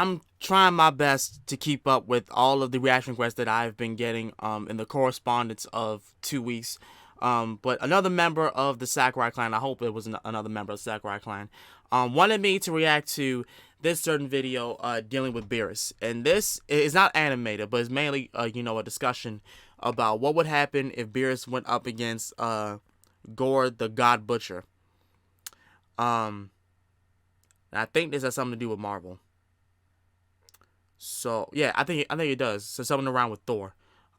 I'm trying my best to keep up with all of the reaction requests that I've been getting in the correspondence of 2 weeks. But another member of the Sakurai clan, I hope it was another member of the Sakurai clan, wanted me to react to this certain video dealing with Beeris. And this is not animated, but it's mainly, a discussion about what would happen if Beeris went up against Gorr the God Butcher. And I think this has something to do with Marvel. So yeah, I think it does. So something around with Thor.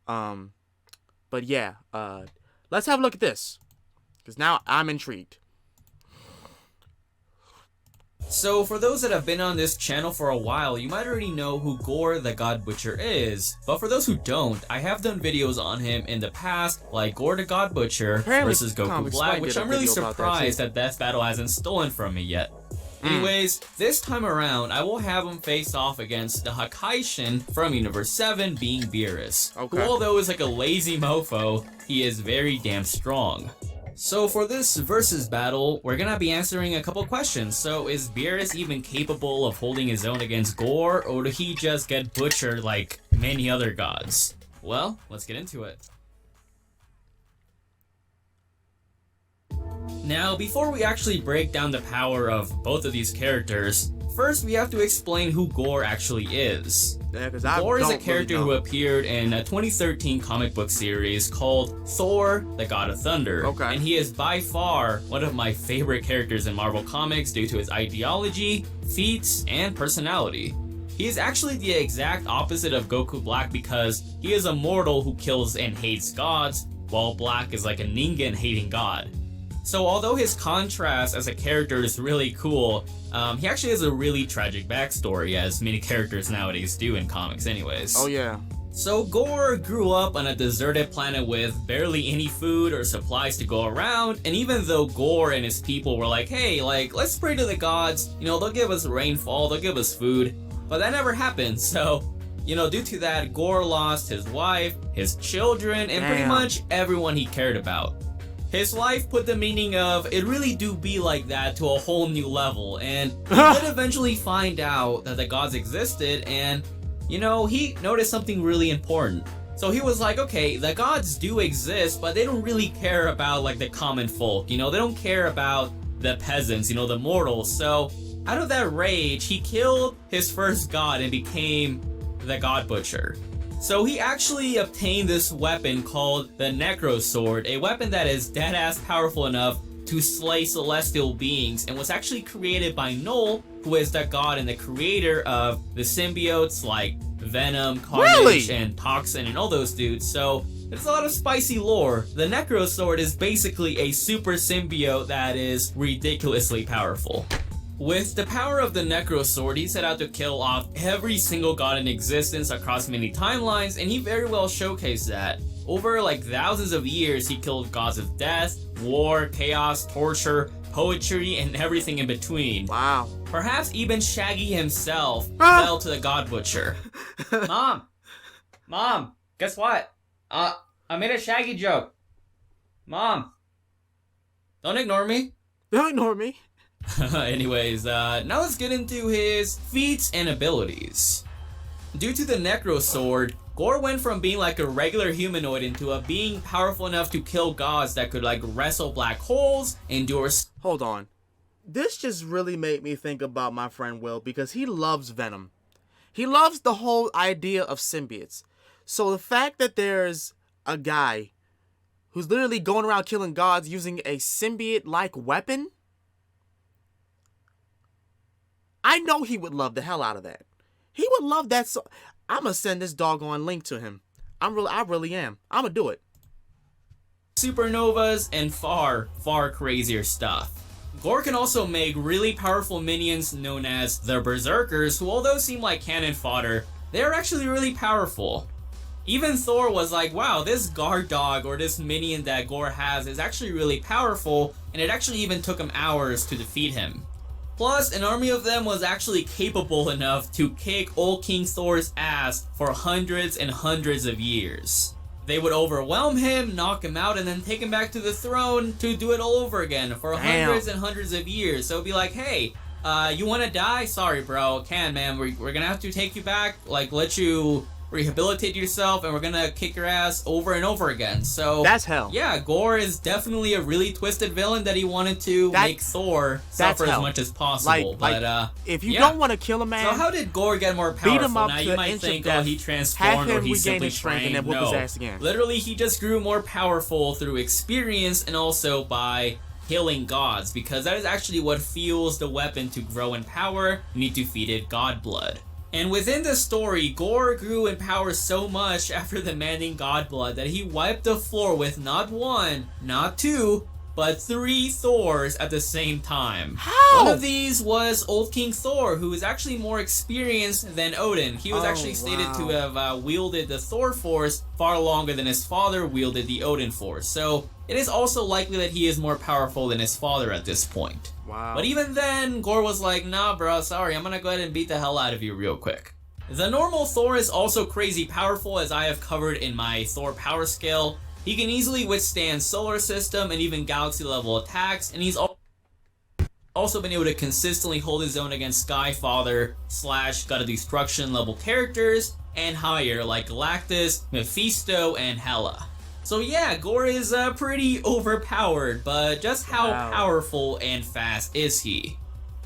But yeah, let's have a look at this, because now I'm intrigued. So for those that have been on this channel for a while, you might already know who Gorr the God Butcher is. But for those who don't, I have done videos on him in the past, like Gorr the God Butcher versus Goku Black, which I'm really surprised that Death Battle hasn't stolen from me yet. Anyways, this time around, I will have him face off against the Hakaishin from Universe 7, being Beeris, who although is like a lazy mofo, he is very damn strong. So for this versus battle, we're gonna be answering a couple questions. So is Beeris even capable of holding his own against Gorr, or did he just get butchered like many other gods? Well, let's get into it. Now, before we actually break down the power of both of these characters, first we have to explain who Gorr actually is. Yeah, Gorr is a character who appeared in a 2013 comic book series called Thor, the God of Thunder. And he is by far one of my favorite characters in Marvel Comics due to his ideology, feats, and personality. He is actually the exact opposite of Goku Black because he is a mortal who kills and hates gods, while Black is like a Ningen hating god. So although his contrast as a character is really cool, he actually has a really tragic backstory, as many characters nowadays do in comics anyways. Oh yeah. So Gorr grew up on a deserted planet with barely any food or supplies to go around, and even though Gorr and his people were like, hey, let's pray to the gods, they'll give us rainfall, they'll give us food, but that never happened. So, due to that, Gorr lost his wife, his children, and pretty much everyone he cared about. His life put the meaning of it really do be like that to a whole new level, and he did eventually find out that the gods existed, and he noticed something really important. So he was like, okay, the gods do exist, but they don't really care about like the common folk, they don't care about the peasants, the mortals. So out of that rage, he killed his first god and became the God Butcher. So he actually obtained this weapon called the Necro Sword, a weapon that is deadass powerful enough to slay celestial beings, and was actually created by Null, who is the god and the creator of the symbiotes like Venom, Carnage, and Toxin, and all those dudes. So it's a lot of spicy lore. The Necro Sword is basically a super symbiote that is ridiculously powerful. With the power of the Necro Sword, he set out to kill off every single god in existence across many timelines, and he very well showcased that. Over thousands of years, he killed gods of death, war, chaos, torture, poetry, and everything in between. Wow. Perhaps even Shaggy himself fell to the God Butcher. Mom, guess what? I made a Shaggy joke. Mom, don't ignore me. Don't ignore me. Anyways, now let's get into his feats and abilities. Due to the Necro Sword, Gorr went from being like a regular humanoid into a being powerful enough to kill gods that could wrestle black holes, endure... Hold on. This just really made me think about my friend Will, because he loves Venom. He loves the whole idea of symbiotes. So the fact that there's a guy who's literally going around killing gods using a symbiote-like weapon, I know he would love the hell out of that. He would love that. So I'm gonna send this doggone link to him. I really am. I'm gonna do it. Supernovas and far, far crazier stuff. Gorr can also make really powerful minions known as the Berserkers, who although seem like cannon fodder, they are actually really powerful. Even Thor was like, wow, this guard dog or this minion that Gorr has is actually really powerful, and it actually even took him hours to defeat him. Plus, an army of them was actually capable enough to kick old King Thor's ass for hundreds and hundreds of years. They would overwhelm him, knock him out, and then take him back to the throne to do it all over again for hundreds and hundreds of years. So it'd be like, hey, You want to die? Sorry, bro. Can, man. We're gonna have to take you back, like, let you rehabilitate yourself, and we're gonna kick your ass over and over again. So that's hell. Yeah, Gorr is definitely a really twisted villain that he wanted to make Thor suffer as much as possible. If you don't want to kill a man, so how did Gorr get more powerful? Beat him up now to you might think, oh, he transformed or he simply trained. And then whoop his ass again. Literally, he just grew more powerful through experience and also by killing gods, because that is actually what fuels the weapon to grow in power. You need to feed it god blood. And within the story, Gorr grew in power so much after demanding god blood that he wiped the floor with not one, not two, but 3 Thors at the same time. How? One of these was Old King Thor, who is actually more experienced than Odin. He was actually stated to have wielded the Thor Force far longer than his father wielded the Odin Force. So it is also likely that he is more powerful than his father at this point. Wow. But even then, Gorr was like, nah bro, sorry, I'm gonna go ahead and beat the hell out of you real quick. The normal Thor is also crazy powerful, as I have covered in my Thor power scale. He can easily withstand solar system and even galaxy level attacks, and he's also been able to consistently hold his own against Skyfather / God of Destruction level characters and higher, like Galactus, Mephisto, and Hela. So yeah, Gorr is pretty overpowered, but just how powerful and fast is he?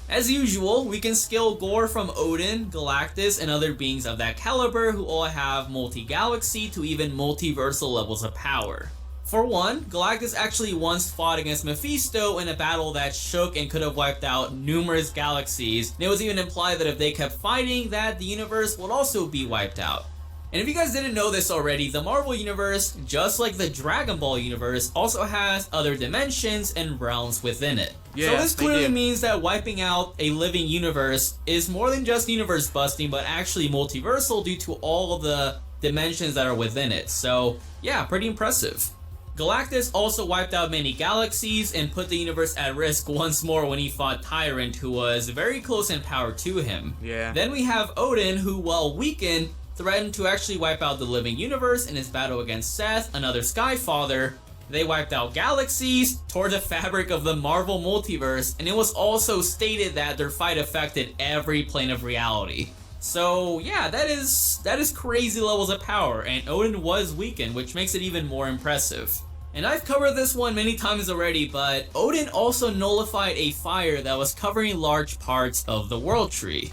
As usual, we can scale Gorr from Odin, Galactus, and other beings of that caliber who all have multi-galaxy to even multiversal levels of power. For one, Galactus actually once fought against Mephisto in a battle that shook and could have wiped out numerous galaxies, and it was even implied that if they kept fighting, that the universe would also be wiped out. And if you guys didn't know this already, the Marvel Universe, just like the Dragon Ball Universe, also has other dimensions and realms within it. Yeah, so this clearly means that wiping out a living universe is more than just universe busting, but actually multiversal due to all of the dimensions that are within it. So yeah, pretty impressive. Galactus also wiped out many galaxies and put the universe at risk once more when he fought Tyrant, who was very close in power to him. Yeah. Then we have Odin, who, while weakened, threatened to actually wipe out the living universe in his battle against Seth, another Skyfather. They wiped out galaxies, tore the fabric of the Marvel multiverse, and it was also stated that their fight affected every plane of reality. So yeah, that is crazy levels of power, and Odin was weakened, which makes it even more impressive. And I've covered this one many times already, but Odin also nullified a fire that was covering large parts of the World Tree.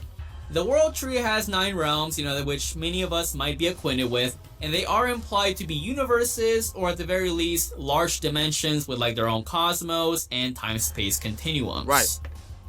The World Tree has 9 realms, which many of us might be acquainted with, and they are implied to be universes, or at the very least, large dimensions with like their own cosmos and time-space continuums. Right.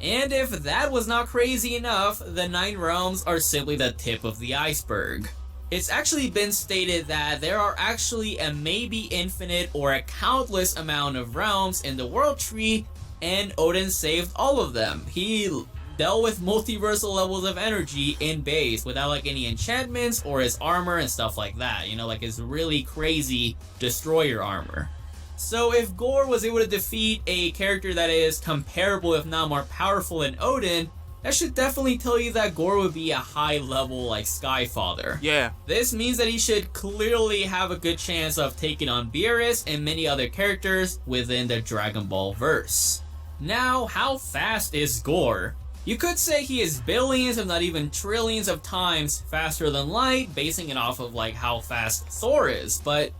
And if that was not crazy enough, the 9 realms are simply the tip of the iceberg. It's actually been stated that there are actually a maybe infinite or a countless amount of realms in the World Tree, and Odin saved all of them. He dealt with multiversal levels of energy in base without like any enchantments or his armor and stuff like that, like his really crazy destroyer armor. So if Gorr was able to defeat a character that is comparable if not more powerful than Odin, that should definitely tell you that Gorr would be a high level like Skyfather. Yeah. This means that he should clearly have a good chance of taking on Beeris and many other characters within the Dragon Ball verse. Now, how fast is Gorr? You could say he is billions, if not even trillions of times faster than light, basing it off of like how fast Thor is, but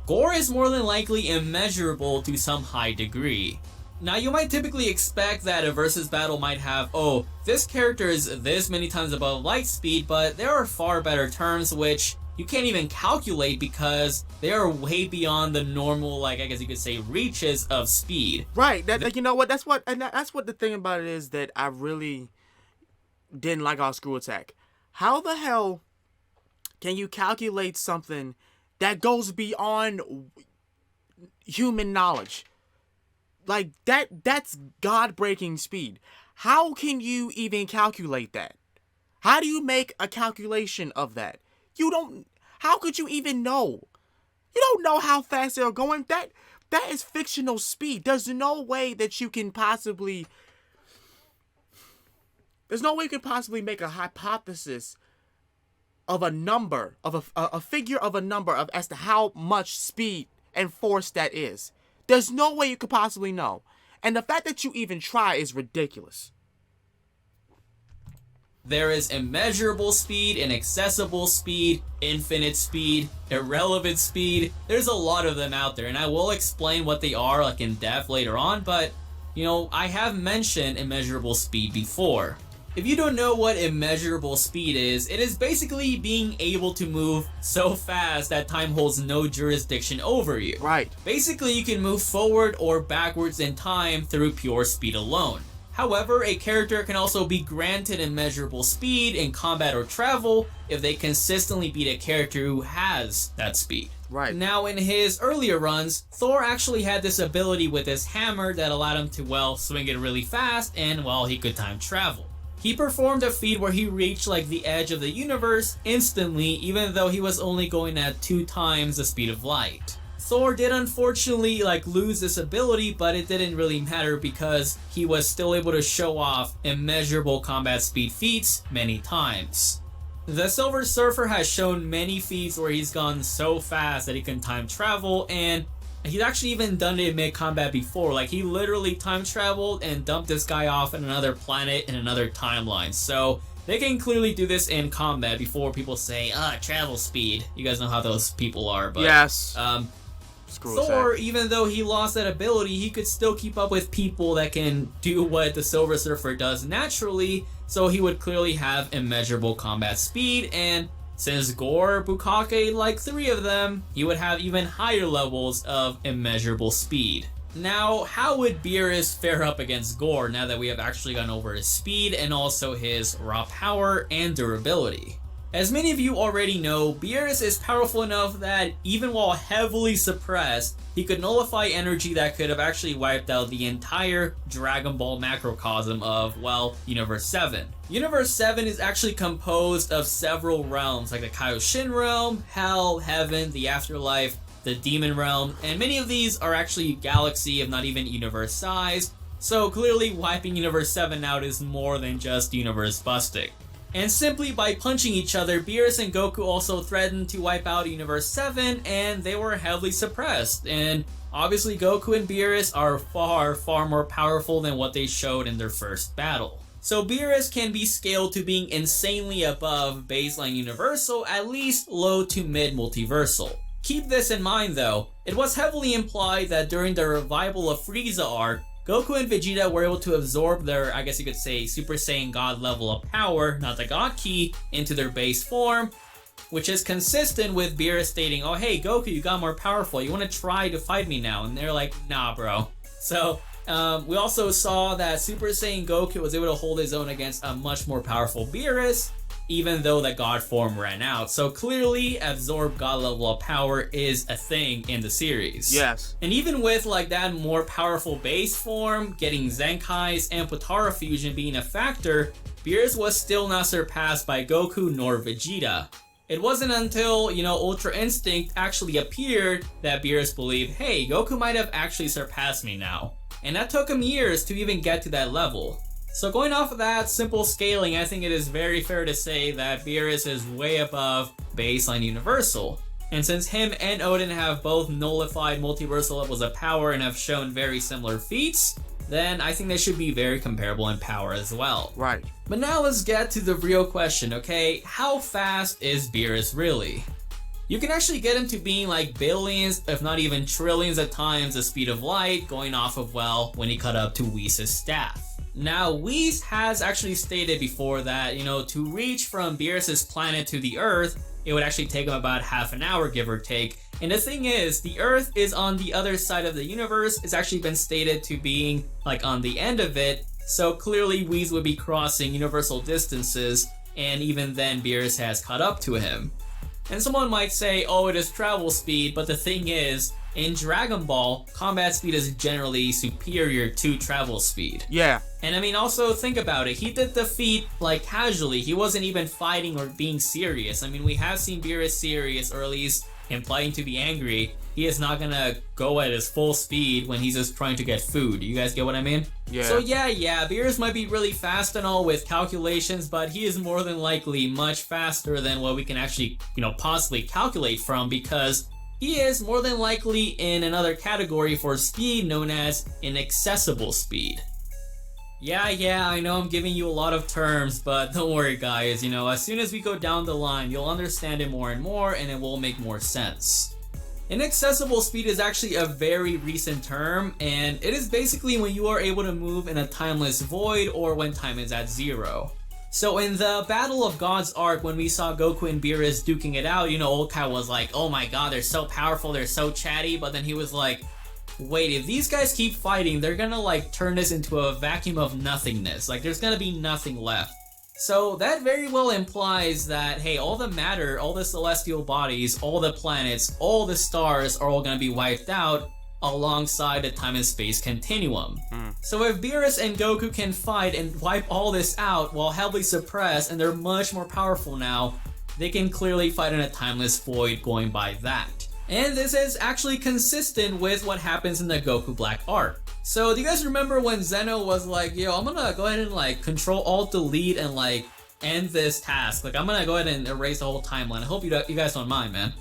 Gorr is more than likely immeasurable to some high degree. Now you might typically expect that a versus battle might have, oh, this character is this many times above light speed, but there are far better terms which you can't even calculate because they are way beyond the normal, like I guess you could say, reaches of speed. Right. You know what? That's what the thing about it is that I really didn't like our Screw Attack. How the hell can you calculate something that goes beyond human knowledge? Like that's God-breaking speed. How can you even calculate that? How do you make a calculation of that? How could you even know? You don't know how fast they're going. That is fictional speed. There's no way you can possibly make a hypothesis of a number, of a figure of a number of as to how much speed and force that is. There's no way you could possibly know. And the fact that you even try is ridiculous. There is immeasurable speed, inaccessible speed, infinite speed, irrelevant speed. There's a lot of them out there, and I will explain what they are like in depth later on, but I have mentioned immeasurable speed before. If you don't know what immeasurable speed is, it is basically being able to move so fast that time holds no jurisdiction over you. Right. Basically, you can move forward or backwards in time through pure speed alone. However, a character can also be granted immeasurable speed in combat or travel if they consistently beat a character who has that speed. Right. Now, in his earlier runs, Thor actually had this ability with his hammer that allowed him to, swing it really fast and, he could time travel. He performed a feat where he reached the edge of the universe instantly, even though he was only going at 2 times the speed of light. Thor did unfortunately lose this ability, but it didn't really matter because he was still able to show off immeasurable combat speed feats many times. The Silver Surfer has shown many feats where he's gone so fast that he can time travel, and he's actually even done it mid-combat before. He literally time traveled and dumped this guy off in another planet in another timeline. So they can clearly do this in combat before people say, travel speed. You guys know how those people are, but yes. Thor, even though he lost that ability, he could still keep up with people that can do what the Silver Surfer does naturally, so he would clearly have immeasurable combat speed, and since Gorr Bukake 3 of them, he would have even higher levels of immeasurable speed. Now, how would Beeris fare up against Gorr now that we have actually gone over his speed and also his raw power and durability? As many of you already know, Beeris is powerful enough that even while heavily suppressed, he could nullify energy that could have actually wiped out the entire Dragon Ball macrocosm of, Universe 7. Universe 7 is actually composed of several realms, like the Kaioshin realm, Hell, Heaven, the Afterlife, the Demon realm, and many of these are actually galaxy, if not even universe size, so clearly wiping Universe 7 out is more than just universe busting. And simply by punching each other, Beerus and Goku also threatened to wipe out Universe 7, and they were heavily suppressed. And obviously Goku and Beerus are far, far more powerful than what they showed in their first battle. So Beerus can be scaled to being insanely above baseline Universal, at least low to mid Multiversal. Keep this in mind though, it was heavily implied that during the revival of Frieza arc, Goku and Vegeta were able to absorb their, I guess you could say, Super Saiyan God level of power, not the God Ki, into their base form, which is consistent with Beerus stating, oh hey Goku, you got more powerful, you want to try to fight me now? And they're like, nah bro. So, we also saw that Super Saiyan Goku was able to hold his own against a much more powerful Beerus, even though the God form ran out. So clearly, absorb God level of power is a thing in the series. Yes. And even with that more powerful base form, getting Zenkai's and Potara fusion being a factor, Beerus was still not surpassed by Goku nor Vegeta. It wasn't until, Ultra Instinct actually appeared that Beerus believed, hey, Goku might have actually surpassed me now. And that took him years to even get to that level. So going off of that simple scaling, I think it is very fair to say that Beerus is way above baseline Universal. And since him and Odin have both nullified multiversal levels of power and have shown very similar feats, then I think they should be very comparable in power as well. Right. But now let's get to the real question, okay? How fast is Beerus really? You can actually get him to being billions, if not even trillions of times the speed of light, going off of, when he cut up to Whis' staff. Now, Whis has actually stated before that, to reach from Beerus' planet to the Earth, it would actually take him about half an hour, give or take. And the thing is, the Earth is on the other side of the universe. It's actually been stated to being, on the end of it. So clearly, Whis would be crossing universal distances, and even then, Beerus has caught up to him. And someone might say, oh, it is travel speed, but the thing is, in Dragon Ball, combat speed is generally superior to travel speed. Yeah. And I mean, also think about it. He did the feat casually. He wasn't even fighting or being serious. I mean, we have seen Beerus serious, or at least implying to be angry. He is not gonna go at his full speed when he's just trying to get food. You guys get what I mean? Yeah. So yeah, Beerus might be really fast and all with calculations, but he is more than likely much faster than what we can actually, possibly calculate from, because he is more than likely in another category for speed known as inaccessible speed. Yeah, I know I'm giving you a lot of terms, but don't worry guys, as soon as we go down the line, you'll understand it more and more, and it will make more sense. Inaccessible speed is actually a very recent term, and it is basically when you are able to move in a timeless void or when time is at 0. So in the Battle of Gods arc, when we saw Goku and Beerus duking it out, Old Cow was like, oh my god, they're so powerful, they're so chatty, but then he was like, wait, if these guys keep fighting, they're gonna like turn this into a vacuum of nothingness. Like there's gonna be nothing left. So that very well implies that, hey, all the matter, all the celestial bodies, all the planets, all the stars are all gonna be wiped out alongside the time and space continuum. So if Beerus and Goku can fight and wipe all this out while heavily suppressed and they're much more powerful now, they can clearly fight in a timeless void going by that. And this is actually consistent with what happens in the Goku Black arc. So do you guys remember when Zeno was like, yo, I'm gonna go ahead and like Control Alt Delete and like end this task. Like I'm gonna go ahead and erase the whole timeline. I hope you guys don't mind, man.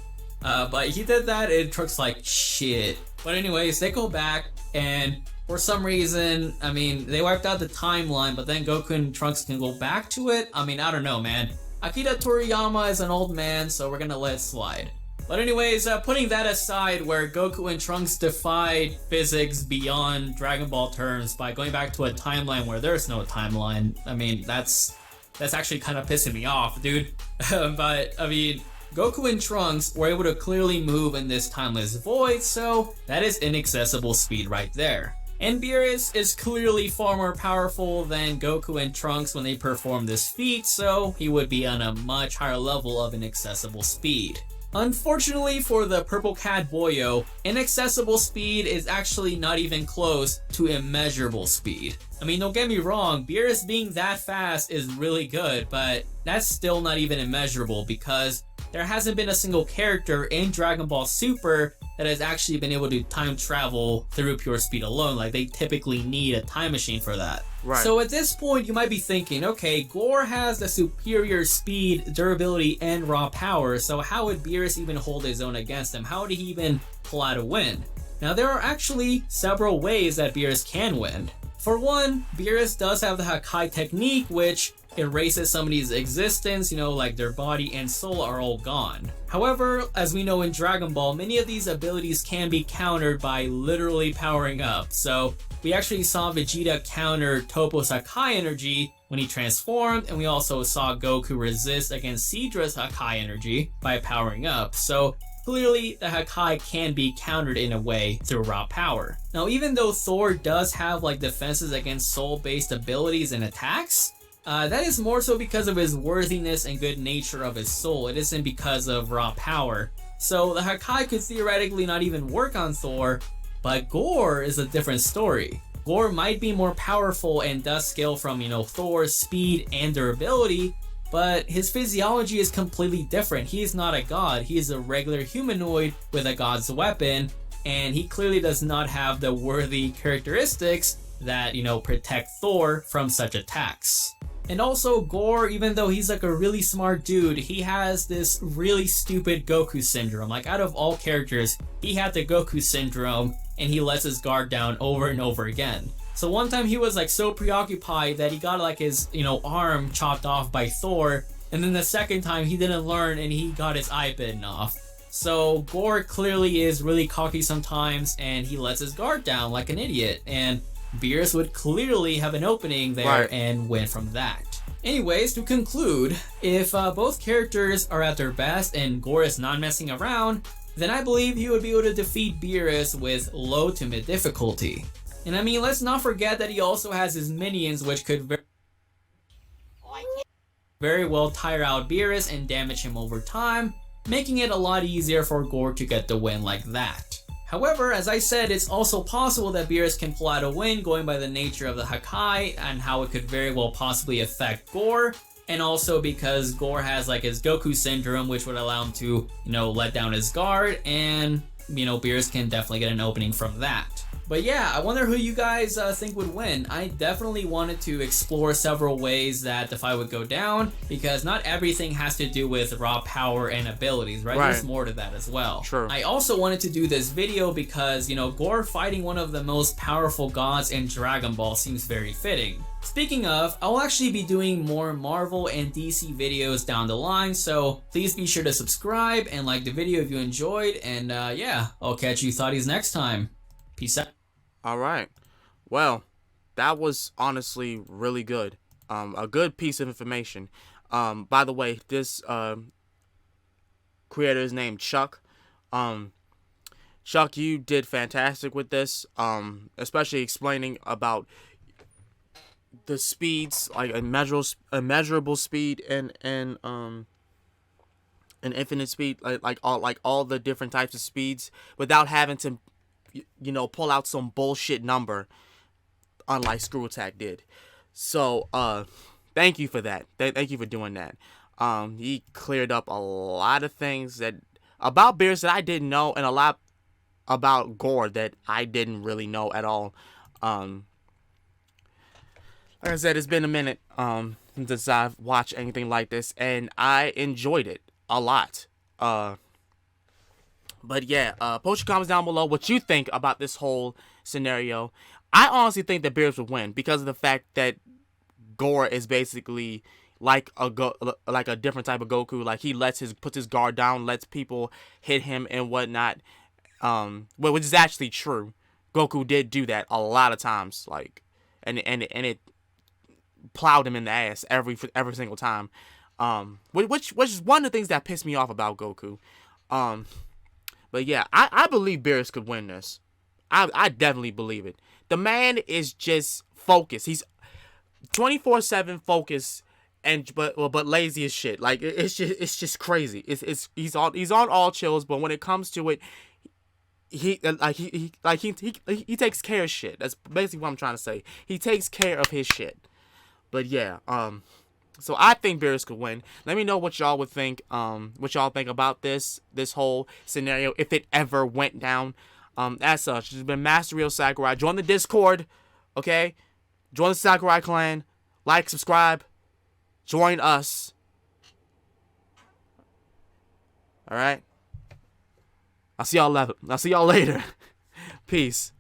But he did that and Trunks like, shit. But anyways, they go back and for some reason, I mean, they wiped out the timeline, but then Goku and Trunks can go back to it. I mean, I don't know, man. Akira Toriyama is an old man, so we're gonna let it slide. But anyways, putting that aside, where Goku and Trunks defied physics beyond Dragon Ball terms by going back to a timeline where there's no timeline, I mean, that's actually kind of pissing me off, dude. But, I mean, Goku and Trunks were able to clearly move in this timeless void, so that is inaccessible speed right there. And Beerus is clearly far more powerful than Goku and Trunks when they perform this feat, so he would be on a much higher level of inaccessible speed. Unfortunately for the Purple Cat Boyo, inaccessible speed is actually not even close to immeasurable speed. I mean, don't get me wrong, Beerus being that fast is really good, but that's still not even immeasurable because there hasn't been a single character in Dragon Ball Super that has actually been able to time travel through pure speed alone. Like, they typically need a time machine for that. Right. So at this point, you might be thinking, okay, Gorr has the superior speed, durability, and raw power, so how would Beerus even hold his own against him? How would he even pull out a win? Now, there are actually several ways that Beerus can win. For one, Beerus does have the Hakai technique, which erases somebody's existence, like their body and soul are all gone. However, as we know in Dragon Ball, many of these abilities can be countered by literally powering up. So we actually saw Vegeta counter Toppo's Hakai energy when he transformed, and we also saw Goku resist against Sidra's Hakai energy by powering up. So clearly, the Hakai can be countered in a way through raw power. Now, even though Thor does have like defenses against soul-based abilities and attacks, that is more so because of his worthiness and good nature of his soul. It isn't because of raw power. So the Hakai could theoretically not even work on Thor, but Gorr is a different story. Gorr might be more powerful and does scale from, Thor's speed and durability, but his physiology is completely different. He is not a god. He is a regular humanoid with a god's weapon, and he clearly does not have the worthy characteristics that, protect Thor from such attacks. And also, Gorr, even though he's like a really smart dude, he has this really stupid Goku syndrome. Like, out of all characters, he had the Goku syndrome, and he lets his guard down over and over again. So one time he was like so preoccupied that he got like his, arm chopped off by Thor, and then the second time he didn't learn and he got his eye bitten off. So Gorr clearly is really cocky sometimes, and he lets his guard down like an idiot, and Beerus would clearly have an opening there and win from that. Anyways, to conclude, if both characters are at their best and Gorr is not messing around, then I believe he would be able to defeat Beerus with low to mid difficulty. And I mean, let's not forget that he also has his minions, which could very well tire out Beerus and damage him over time, making it a lot easier for Gorr to get the win like that. However, as I said, it's also possible that Beerus can pull out a win going by the nature of the Hakai and how it could very well possibly affect Gorr, and also because Gorr has like his Goku syndrome, which would allow him to, let down his guard, and, Beerus can definitely get an opening from that. But yeah, I wonder who you guys think would win. I definitely wanted to explore several ways that the fight would go down, because not everything has to do with raw power and abilities, right? There's more to that as well. True. I also wanted to do this video because, you know, Gorr fighting one of the most powerful gods in Dragon Ball seems very fitting. Speaking of, I'll actually be doing more Marvel and DC videos down the line, so please be sure to subscribe and like the video if you enjoyed, and yeah, I'll catch you thotties next time. Peace out. Alright. Well, that was honestly really good. A good piece of information. By the way, this creator is named Chuck. Chuck, you did fantastic with this. Especially explaining about the speeds, like immeasurable speed and infinite speed, like all the different types of speeds without having to, you know, pull out some bullshit number, unlike Screw Attack did. So, thank you for that. Thank you for doing that. He cleared up a lot of things about Beeris that I didn't know, and a lot about Gorr that I didn't really know at all. Like I said, it's been a minute since I've watched anything like this, and I enjoyed it a lot. But yeah, post your comments down below what you think about this whole scenario. I honestly think that Beerus would win because of the fact that Gorr is basically like a different type of Goku. Like, he puts his guard down, lets people hit him and whatnot. Which is actually true. Goku did do that a lot of times, like, and it plowed him in the ass every single time. Which is one of the things that pissed me off about Goku. But yeah, I believe Beerus could win this. I definitely believe it. The man is just focused. He's 24/7 focused, but lazy as shit. Like, it's just crazy. He's on all chills, but when it comes to it, he takes care of shit. That's basically what I'm trying to say. He takes care of his shit. But yeah, so I think Beerus could win. Let me know what y'all would think. What y'all think about this whole scenario if it ever went down. As such, this has been Master Ryo Sakurai. Join the Discord, okay? Join the Sakurai clan. Like, subscribe. Join us. All right. I'll see y'all later. Peace.